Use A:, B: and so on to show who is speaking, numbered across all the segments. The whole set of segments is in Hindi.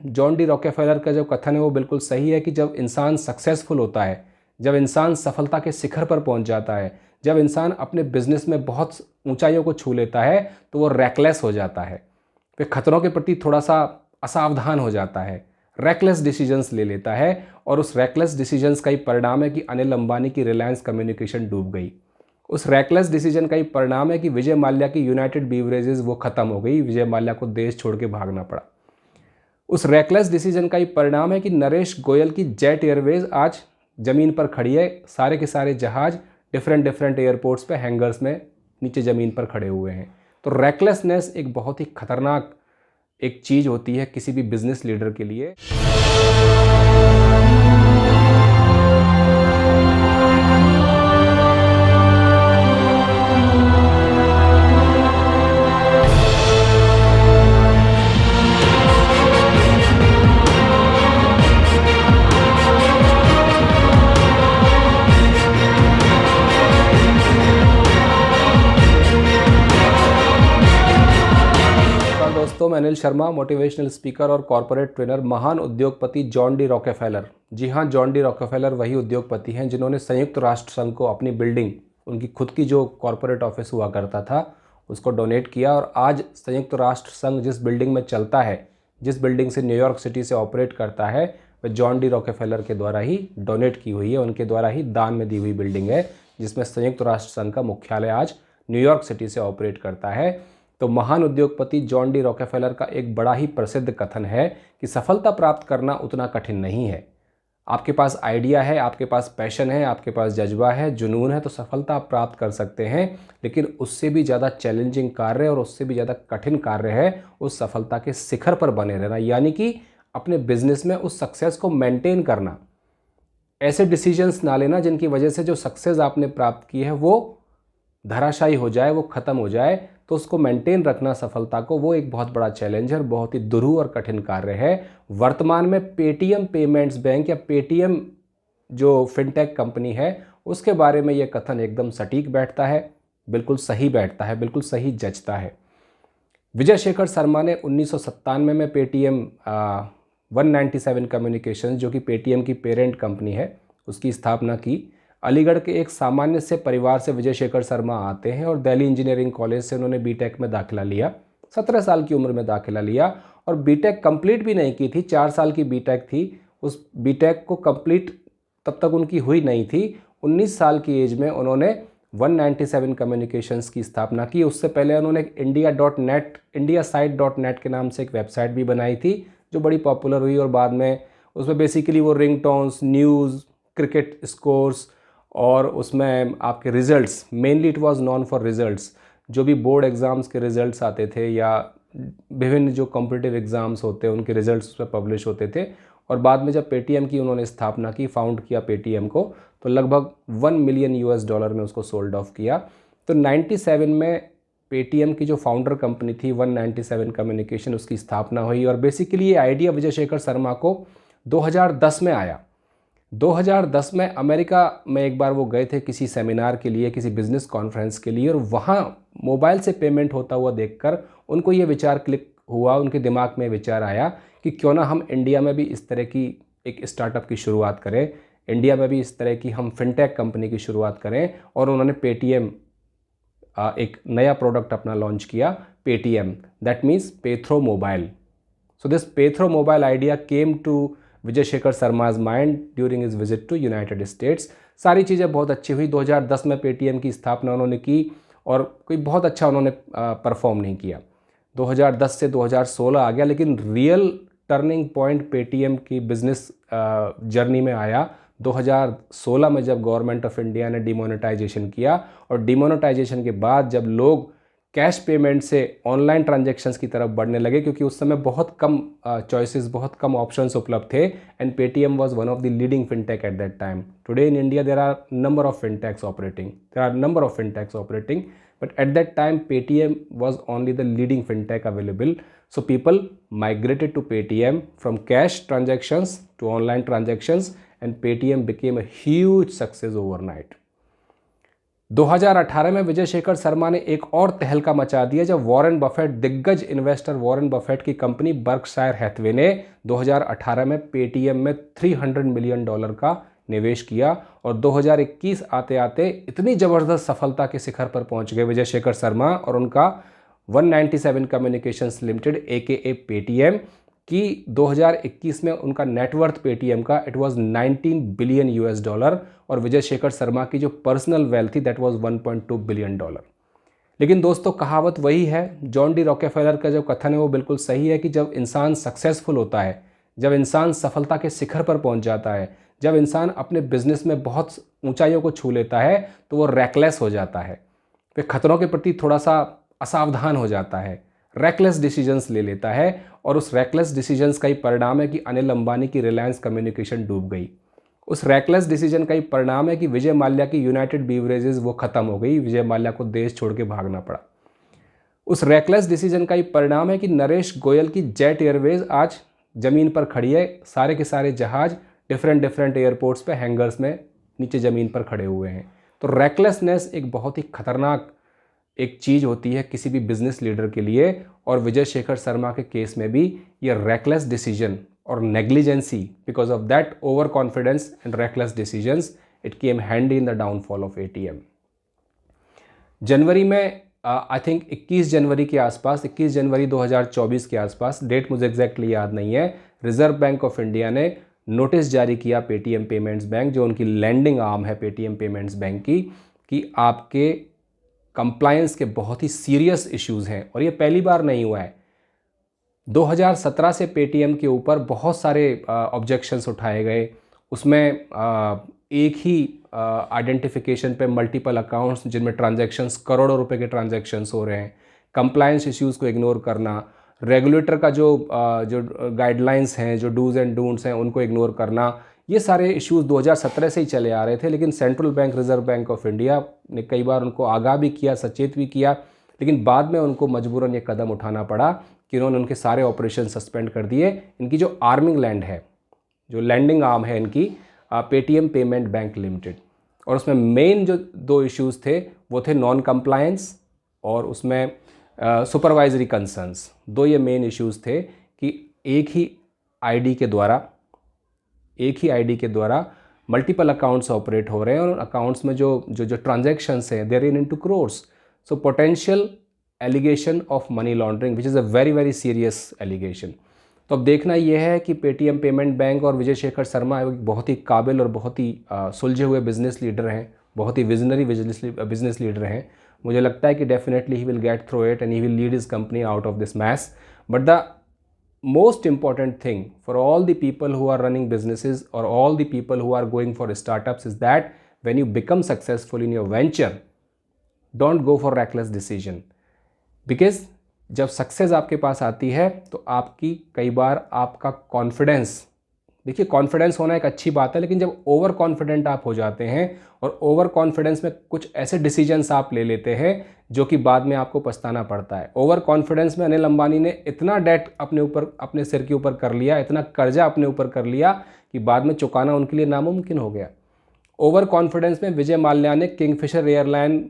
A: जॉन डी रॉकेफेलर का जो कथन है वो बिल्कुल सही है कि जब इंसान सक्सेसफुल होता है, जब इंसान सफलता के शिखर पर पहुंच जाता है, जब इंसान अपने बिजनेस में बहुत ऊंचाइयों को छू लेता है, तो वो रैकलेस हो जाता है, वे खतरों के प्रति थोड़ा सा असावधान हो जाता है, रैकलेस डिसीजंस ले लेता है। और उस रैकलेस डिसीजंस का ही परिणाम है कि अनिल अंबानी की रिलायंस कम्युनिकेशन डूब गई। उस रैकलेस डिसीजन का ही परिणाम है कि विजय माल्या की यूनाइटेड बीवरेजेस वो खत्म हो गई, विजय माल्या को देश छोड़ के भागना पड़ा। उस रैकलेस डिसीजन का ही परिणाम है कि नरेश गोयल की जेट एयरवेज आज ज़मीन पर खड़ी है। सारे के सारे जहाज डिफरेंट डिफरेंट एयरपोर्ट्स पे हैंगर्स में नीचे ज़मीन पर खड़े हुए हैं। तो रैकलेसनेस एक बहुत ही खतरनाक एक चीज़ होती है किसी भी बिजनेस लीडर के लिए। दोस्तों, मैं अनिल शर्मा, मोटिवेशनल स्पीकर और कॉर्पोरेट ट्रेनर। महान उद्योगपति जॉन डी रॉकेफेलर, जी हाँ, जॉन डी रॉकेफेलर वही उद्योगपति हैं जिन्होंने संयुक्त राष्ट्र संघ को अपनी बिल्डिंग, उनकी खुद की जो कॉर्पोरेट ऑफिस हुआ करता था, उसको डोनेट किया। और आज संयुक्त राष्ट्र संघ जिस बिल्डिंग में चलता है, जिस बिल्डिंग से न्यूयॉर्क सिटी से ऑपरेट करता है, वह जॉन डी रॉकेफेलर के द्वारा ही डोनेट की हुई है, उनके द्वारा ही दान में दी हुई बिल्डिंग है, जिसमें संयुक्त राष्ट्र संघ का मुख्यालय आज न्यूयॉर्क सिटी से ऑपरेट करता है। तो महान उद्योगपति जॉन डी रॉकेफेलर का एक बड़ा ही प्रसिद्ध कथन है कि सफलता प्राप्त करना उतना कठिन नहीं है। आपके पास आइडिया है, आपके पास पैशन है, आपके पास जज्बा है, जुनून है, तो सफलता आप प्राप्त कर सकते हैं। लेकिन उससे भी ज़्यादा चैलेंजिंग कार्य और उससे भी ज़्यादा कठिन कार्य है उस सफलता के शिखर पर बने रहना, यानी कि अपने बिजनेस में उस सक्सेस को मेंटेन करना। ऐसे डिसीजंस ना लेना जिनकी वजह से जो सक्सेस आपने प्राप्त की है वो धराशायी हो जाए, वो ख़त्म हो जाए। तो उसको मेंटेन रखना सफलता को, वो एक बहुत बड़ा चैलेंज है, बहुत ही दुरूह और कठिन कार्य है। वर्तमान में पेटीएम पेमेंट्स बैंक या पेटीएम जो फिनटेक कंपनी है, उसके बारे में ये कथन एकदम सटीक बैठता है, बिल्कुल सही बैठता है, बिल्कुल सही जचता है। विजय शेखर शर्मा ने 1997 में पेटीएम 197 कम्युनिकेशंस, जो कि पेटीएम की पेरेंट कंपनी है, उसकी स्थापना की। अलीगढ़ के एक सामान्य से परिवार से विजय शेखर शर्मा आते हैं और दिल्ली इंजीनियरिंग कॉलेज से उन्होंने बीटेक में दाखिला लिया। 17 साल की उम्र में दाखिला लिया और बीटेक कंप्लीट भी नहीं की थी, 4 साल की बीटेक थी। उस बीटेक को कंप्लीट तब तक उनकी हुई नहीं थी। 19 साल की एज में उन्होंने 197 कम्युनिकेशंस की स्थापना की। उससे पहले उन्होंने indiasite.net के नाम से एक वेबसाइट भी बनाई थी, जो बड़ी पॉपुलर हुई। और बाद में उसमें बेसिकली वो रिंगटोन्स, न्यूज़, क्रिकेट स्कोर्स और उसमें आपके results, mainly it was non for results, जो भी बोर्ड एग्ज़ाम्स के रिज़ल्ट्स आते थे या विभिन्न जो कॉम्पिटिटिव एग्ज़ाम्स होते हैं उनके रिज़ल्ट्स उस पर पब्लिश होते थे। और बाद में जब पेटीएम की उन्होंने स्थापना की, फाउंड किया पेटीएम को, तो लगभग $1 मिलियन में उसको सोल्ड ऑफ किया। तो 97 में पेटीएम की जो फाउंडर कंपनी थी 197 कम्युनिकेशन, उसकी स्थापना हुई। और बेसिकली ये आइडिया विजय शेखर शर्मा को 2010 में आया। 2010 में अमेरिका में एक बार वो गए थे किसी सेमिनार के लिए, किसी बिजनेस कॉन्फ्रेंस के लिए, और वहाँ मोबाइल से पेमेंट होता हुआ देखकर उनको ये विचार क्लिक हुआ, उनके दिमाग में विचार आया कि क्यों ना हम इंडिया में भी इस तरह की एक स्टार्टअप की शुरुआत करें, इंडिया में भी इस तरह की हम फिनटेक कंपनी की शुरुआत करें। और उन्होंने पेटीएम एक नया प्रोडक्ट अपना लॉन्च किया, Paytm, that means pay through mobile. So this pay through mobile idea came to Vijay Shekhar Sharma's mind during his visit to United States. सारी चीज़ें बहुत अच्छी हुई। 2010 में पेटीएम की स्थापना उन्होंने की और कोई बहुत अच्छा उन्होंने परफॉर्म नहीं किया। 2010 से 2016 आ गया, लेकिन रियल टर्निंग पॉइंट पेटीएम की बिजनेस जर्नी में आया 2016 में, जब गवर्नमेंट ऑफ इंडिया ने डिमोनेटाइजेशन किया। और डिमोनेटाइजेशन के बाद जब लोग कैश पेमेंट से ऑनलाइन ट्रांजैक्शंस की तरफ बढ़ने लगे, क्योंकि उस समय बहुत कम चॉइसेस, बहुत कम ऑप्शंस उपलब्ध थे, and Paytm was one of the leading fintech at that time. Today in India there are number of fintechs operating, but at that time Paytm was only the leading fintech available. So people migrated to Paytm from cash transactions to online transactions, and Paytm became a huge success overnight. 2018 में विजय शेखर शर्मा ने एक और तहलका मचा दिया जब वॉरेन बफेट, दिग्गज इन्वेस्टर वॉरेन बफेट की कंपनी बर्कशायर हैथवे ने 2018 में पेटीएम में $300 मिलियन का निवेश किया और 2021 आते आते इतनी ज़बरदस्त सफलता के शिखर पर पहुंच गए विजय शेखर शर्मा और उनका 197 कम्युनिकेशंस लिमिटेड AKA पेटीएम कि 2021 में उनका नेटवर्थ पेटीएम का इट वाज $19 बिलियन और विजय शेखर शर्मा की जो पर्सनल वेल्थ थी दैट वाज $1.2 बिलियन। लेकिन दोस्तों कहावत वही है, जॉन डी रॉकेफेलर का जो कथन है वो बिल्कुल सही है कि जब इंसान सक्सेसफुल होता है, जब इंसान सफलता के शिखर पर पहुंच जाता है, जब इंसान अपने बिजनेस में बहुत ऊंचाइयों को छू लेता है तो वो रैकलेस हो जाता है, वे खतरों के प्रति थोड़ा सा असावधान हो जाता है, रैकलेस डिसीजंस ले लेता है और उस रैकलेस डिसीजंस का ही परिणाम है कि अनिल अंबानी की रिलायंस कम्युनिकेशन डूब गई। उस रैकलेस डिसीजन का ही परिणाम है कि विजय माल्या की यूनाइटेड बीवरेजेस वो ख़त्म हो गई, विजय माल्या को देश छोड़ के भागना पड़ा। उस रैकलेस डिसीजन का ही परिणाम है कि नरेश गोयल की जेट एयरवेज आज ज़मीन पर खड़ी है, सारे के सारे जहाज डिफरेंट एयरपोर्ट्स पे हैंगर्स में नीचे ज़मीन पर खड़े हुए हैं। तो रैकलेसनेस एक बहुत ही खतरनाक एक चीज़ होती है किसी भी बिजनेस लीडर के लिए और विजय शेखर शर्मा के केस में भी ये रैकलेस डिसीजन और negligence because of that over confidence and reckless decisions it came handy in the downfall of ATM। जनवरी में आई थिंक 21 जनवरी के आसपास, 21 जनवरी 2024 के आसपास, डेट मुझे एग्जैक्टली याद नहीं है, रिजर्व बैंक ऑफ इंडिया ने नोटिस जारी किया पेटीएम पेमेंट्स बैंक, जो उनकी लैंडिंग आर्म है पेटीएम पेमेंट्स बैंक की, कि आपके कंप्लायंस के बहुत ही सीरियस इश्यूज़ हैं। और ये पहली बार नहीं हुआ है, 2017 से पेटीएम के ऊपर बहुत सारे ऑब्जेक्शंस उठाए गए। उसमें एक ही आइडेंटिफिकेशन पे मल्टीपल अकाउंट्स जिनमें ट्रांजैक्शंस करोड़ों रुपए के ट्रांजैक्शंस हो रहे हैं, कंप्लायंस इश्यूज़ को इग्नोर करना, रेगुलेटर का जो गाइडलाइंस हैं, जो डूज़ एंड डोंट्स हैं उनको इग्नोर करना, ये सारे इश्यूज़ 2017 से ही चले आ रहे थे। लेकिन central bank, reserve bank of India ने कई बार उनको आगाह भी किया, सचेत भी किया, लेकिन बाद में उनको मजबूरन ये कदम उठाना पड़ा कि उन्होंने उनके सारे ऑपरेशन सस्पेंड कर दिए। इनकी जो आर्मिंग लैंड है, जो लैंडिंग आर्म है इनकी, पेटीएम पेमेंट बैंक लिमिटेड, और उसमें मेन जो दो इश्यूज़ थे वो थे नॉन कंप्लायंस और उसमें सुपरवाइजरी कंसर्न्स। दो ये मेन इश्यूज़ थे कि एक ही आईडी के द्वारा मल्टीपल अकाउंट्स ऑपरेट हो रहे हैं और उन अकाउंट्स में जो ट्रांजैक्शंस हैं there into crores, so potential allegation of money laundering which is a very very serious allegation. तो अब देखना यह है कि पेटीएम पेमेंट बैंक और विजय शेखर शर्मा एक बहुत ही काबिल और बहुत ही सुलझे हुए बिजनेस लीडर हैं, बहुत ही विजनरी बिजनेस लीडर हैं। मुझे लगता है कि definitely he will get through it and he will lead his company out of this mess. But the most important thing for all the people who are running businesses or all the people who are going for startups is that when you become successful in your venture, don't go for reckless decision, because जब सक्सेस आपके पास आती है तो आपकी कई बार आपका कॉन्फिडेंस, देखिए कॉन्फिडेंस होना एक अच्छी बात है, लेकिन जब ओवर कॉन्फिडेंट आप हो जाते हैं और ओवर कॉन्फिडेंस में कुछ ऐसे डिसीजंस आप ले लेते हैं जो कि बाद में आपको पछताना पड़ता है। ओवर कॉन्फिडेंस में अनिल अंबानी ने इतना डेट अपने सिर के ऊपर कर लिया, इतना कर्जा अपने ऊपर कर लिया कि बाद में चुकाना उनके लिए नामुमकिन हो गया। ओवर कॉन्फिडेंस में विजय माल्या ने किंगफिशर एयरलाइन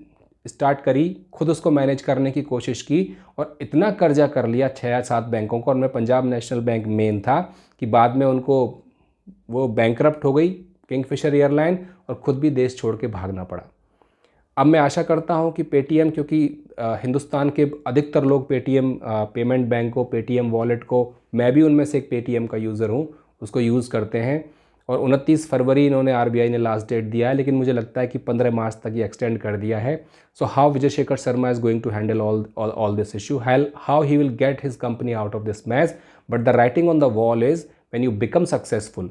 A: स्टार्ट करी, खुद उसको मैनेज करने की कोशिश की और इतना कर्जा कर लिया 6 या 7 बैंकों को, और उनमें पंजाब नेशनल बैंक मेन था, कि बाद में उनको वो बैंकरप्ट हो गई किंगफिशर एयरलाइन और ख़ुद भी देश छोड़ के भागना पड़ा। अब मैं आशा करता हूं कि पेटीएम, क्योंकि हिंदुस्तान के अधिकतर लोग पेटीएम पेमेंट बैंक को, पेटीएम वॉलेट को, मैं भी उनमें से एक पेटीएम का यूज़र हूं, उसको यूज़ करते हैं, और 29 फरवरी इन्होंने आरबीआई ने लास्ट डेट दिया है, लेकिन मुझे लगता है कि 15 मार्च तक ये एक्सटेंड कर दिया है। So how Vijay Shekhar Sharma is going to handle all this issue, how he will get his company out of this mess. But the writing on the wall is when you become successful,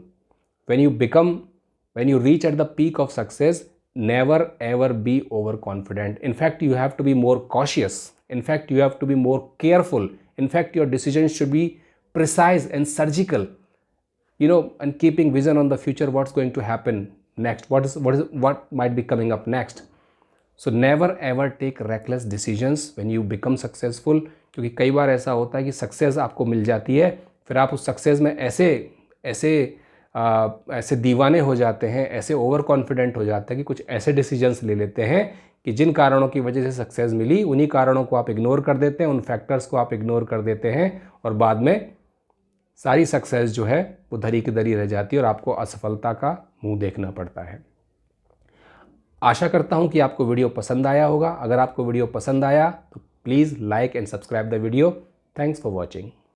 A: when you reach at the peak of success, never ever be overconfident. In fact, you have to be more cautious. In fact, you have to be more careful. In fact, your decisions should be precise and surgical, and keeping vision on the future, what's going to happen next, what might be coming up next. So never ever take reckless decisions when you become successful, क्योंकि कई बार ऐसा होता है कि सक्सेस आपको मिल जाती है, फिर आप उस सक्सेस में ऐसे दीवाने हो जाते हैं, ऐसे ओवर कॉन्फिडेंट हो जाते हैं कि कुछ ऐसे डिसीजंस ले लेते हैं कि जिन कारणों की वजह से सक्सेस मिली उन्हीं कारणों को आप इग्नोर कर देते हैं, उन फैक्टर्स को आप इग्नोर कर देते हैं और बाद में सारी सक्सेस जो है वो धरी की धरी रह जाती है और आपको असफलता का मुंह देखना पड़ता है। आशा करता हूं कि आपको वीडियो पसंद आया होगा। अगर आपको वीडियो पसंद आया तो please like and subscribe the video. Thanks for watching.